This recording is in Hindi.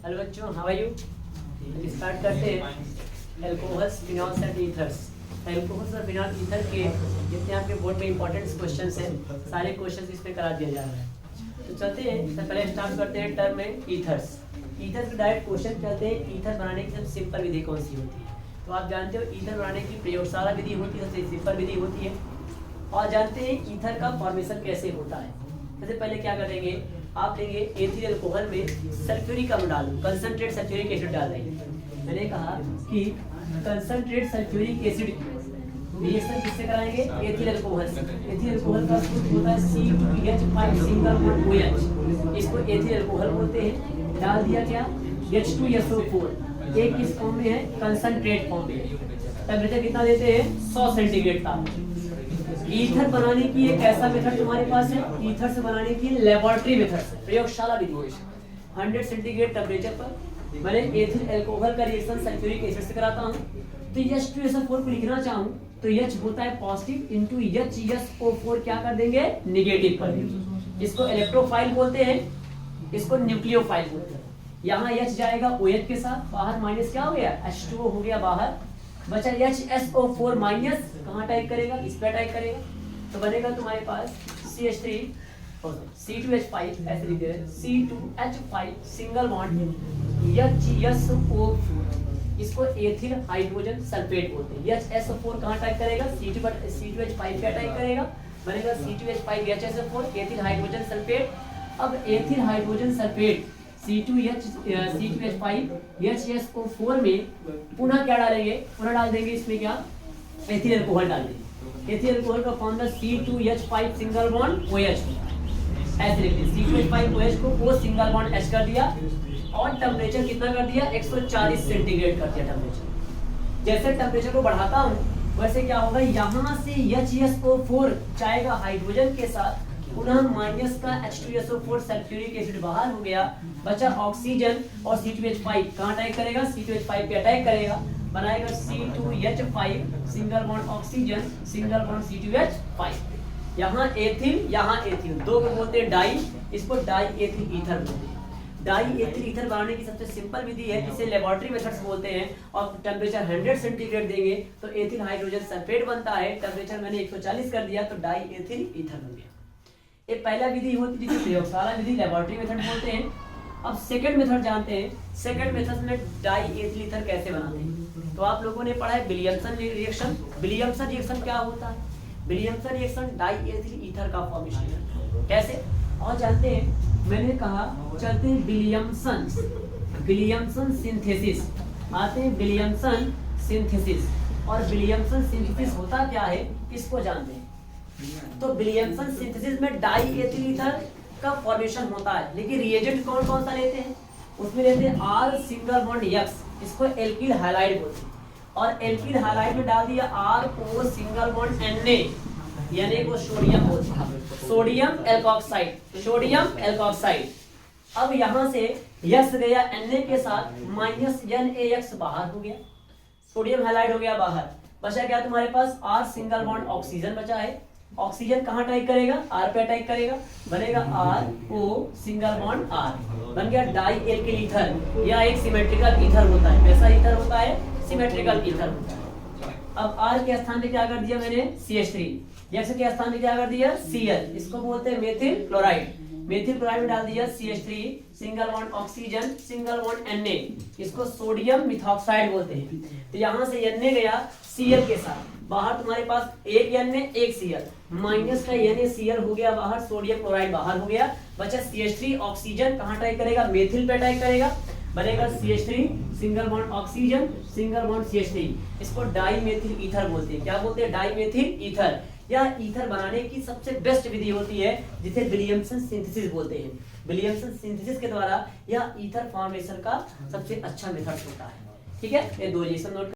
हेलो बच्चों, हाउ आर यू। स्टार्ट करते हैं alcohols, phenols and ethers. Alcohols और फिनॉल ईथर के जितने आपके बोर्ड में इंपॉर्टेंट क्वेश्चंस हैं, सारे क्वेश्चंस इसमें करा दिया जा रहा है। तो चलते हैं, सबसे पहले स्टार्ट करते हैं टर्म में ईथर्स। ईथर के डायरेक्ट क्वेश्चन चलते हैं। ईथर बनाने की सबसे सिंपल विधि कौन सी होती है? तो आप जानते हो ईथर बनाने की प्रयोगशाला विधि होती है, सबसे सिंपल विधि होती है। और जानते हैं ईथर का फॉर्मेशन कैसे होता है। सबसे पहले क्या करेंगे, आप लेंगे एथिल अल्कोहल में सल्फ्यूरिक अम्ल डालो, कंसंट्रेट सल्फ्यूरिक एसिड डाल देंगे। मैंने कहा कि कंसंट्रेट सल्फ्यूरिक एसिड रिएक्शन किससे कराएंगे? एथिल अल्कोहल से। एथिल अल्कोहल का सूत्र होता है C2H5 सिंगल बॉन्ड OH। इसको एथिल अल्कोहल बोलते हैं। डाल दिया क्या? H2SO4। एक किस फॉर्म में है? कंसंट्रेट फॉर्म में। टेम्परेचर कितना देते हैं? 100 सेंटीग्रेड का। ईथर बनाने की एक ऐसा मेथड तुम्हारे पास है, ईथर से बनाने की लेबोरेटरी मेथड से, प्रयोगशाला विधि। 100 सेंटीग्रेड टेम्परेचर पर मैंने एथिल अल्कोहल का रिएक्शन सल्फ्यूरिक एसिड से कराता हूं। तो H2SO4 को लिखना चाहूं तो H होता है पॉजिटिव इंटू HSO4 क्या कर देंगे? निगेटिव कर देंगे। इसको इलेक्ट्रोफाइल बोलते हैं, इसको न्यूक्लियोफाइल बोलते हैं। यहाँ H जाएगा OH के साथ, बाहर माइनस क्या हो गया? H2O हो गया बाहर, बचा HSO4 माइनस, कहाँ टाइप करेगा? इस पे टाइप करेगा। तो बनेगा तुम्हारे पास CH3 C2H5, ऐसे लिख दे रहे हैं C2H5 सिंगल बॉन्ड HSO4। इसको एथिल हाइड्रोजन सल्फेट बोलते हैं। HSO4 कहाँ टाइप करेगा? C2H5 क्या टाइप करेगा? बनेगा C2H5 HSO4 ethyl hydrogen sulphate. अब ethyl hydrogen sulphate C2H5 HSO4 में पुनः क्या डालेंगे? पुनः डाल देंगे इसमें क्या? एथिल अल्कोहल डाल देंगे। एथिल अल्कोहल का formula C2H5 single bond OH। ऐसे लिखते हैं C2H5 OH को O सिंगल बॉन्ड H कर दिया और टेम्परेचर कितना कर दिया? 140 सेंटीग्रेड कर दिया टेम्परेचर। जैसे टेम्परेचर को बढ़ाता हूँ वैसे क्या होगा? यहाँ से HSO4 जाएगा हाइड्रोजन के साथ, पुनः माइनस का H2SO4 सल्फ्यूरिक एसिड बाहर हो गया, बचा ऑक्सीजन और C2H5 कहाँ अटैक करेगा? C2H5 पे अटैक करेगा, बनाएगा C2H5 single bond oxygen single bond C2H5। यहाँ एथिल दो को बोलते हैं डाई, इसको डाई एथिल ईथर बोलते हैं। डाई एथिल ईथर बनाने की सबसे सिंपल विधि है, जिसे लेबोरेटरी मेथड्स बोलते हैं। और टेम्परेचर 100 सेंटीग्रेड देंगे तो एथिल हाइड्रोजन सल्फेट बनता है। टेम्परेचर मैंने 140 कर दिया तो डाई एथिल ईथर बन गया। ये पहला विधि होती है जिसे प्रयोगशाला विधि, लेबोरेटरी मेथड बोलते हैं। अब सेकंड मेथड जानते हैं। सेकंड मेथड में डाई एथिल ईथर कैसे बनाते हैं? तो आप लोगों ने पढ़ा है विलियमसन रिएक्शन। विलियमसन रिएक्शन क्या होता है? Williamson reaction die ethyl ether का फॉर्मेशन कैसे और जानते हैं। मैंने कहा चलते हैं विलियमसन सिंथेसिस आते हैं। विलियमसन सिंथेसिस, और विलियमसन सिंथेसिस होता क्या है इसको जानते हैं। तो विलियमसन सिंथेसिस में डाई एथिल ईथर का फॉर्मेशन होता है, लेकिन रिएजेंट कौन कौन सा लेते हैं? उसमें लेते हैं R सिंगल बॉन्ड X, इसको एल्किल हैलाइड बोलते हैं। और एल्किल हैलाइड में डाल दिया RO सिंगल बॉन्ड Na, यानी को सोडियम बोलते हैं, सोडियम एल्कोक्साइड, सोडियम एल्कोक्साइड। अब यहाँ से X गया Na के साथ, माइनस NaX बाहर हो गया, सोडियम हैलाइड हो गया बाहर, बचा क्या तुम्हारे पास? R सिंगल बॉन्ड ऑक्सीजन बचा है। ऑक्सीजन कहाँ अटैक करेगा? R पे अटैक करेगा, बनेगा RO सिंगल बॉन्ड R, बन गया डाई एल्किल ईथर। या एक सिमेट्रिकल ईथर होता है। कैसा ईथर होता है? सिमेट्रिकल ईथर होता है। अब R के स्थान पे क्या कर दिया मैंने? CH3। X के स्थान पे क्या कर दिया? Cl, इसको बोलते हैं मेथिल क्लोराइड। मेथिल क्लोराइड में डाल दिया CH3 single bond oxygen single bond Na, इसको सोडियम मिथॉक्साइड बोलते हैं। तो यहाँ से Na गया Cl के साथ, बाहर तुम्हारे पास एक Na एक Cl, माइनस का NaCl हो गया बाहर, सोडियम क्लोराइड बाहर हो गया, बचा CH3 ऑक्सीजन कहाँ अटैक करेगा? मेथिल पे अटैक करेगा, बनेगा CH3 single bond oxygen single bond CH3, इसको डाई मेथिल ईथर बोलते हैं। क्या बोलते हैं? Dimethyl ether. यह ईथर बनाने की सबसे बेस्ट विधि होती है जिसे विलियमसन सिंथेसिस बोलते हैं। विलियमसन सिंथेसिस के द्वारा यह ईथर फॉर्मेशन का सबसे अच्छा मेथड होता है। ठीक है, ये दो रिएक्शन नोट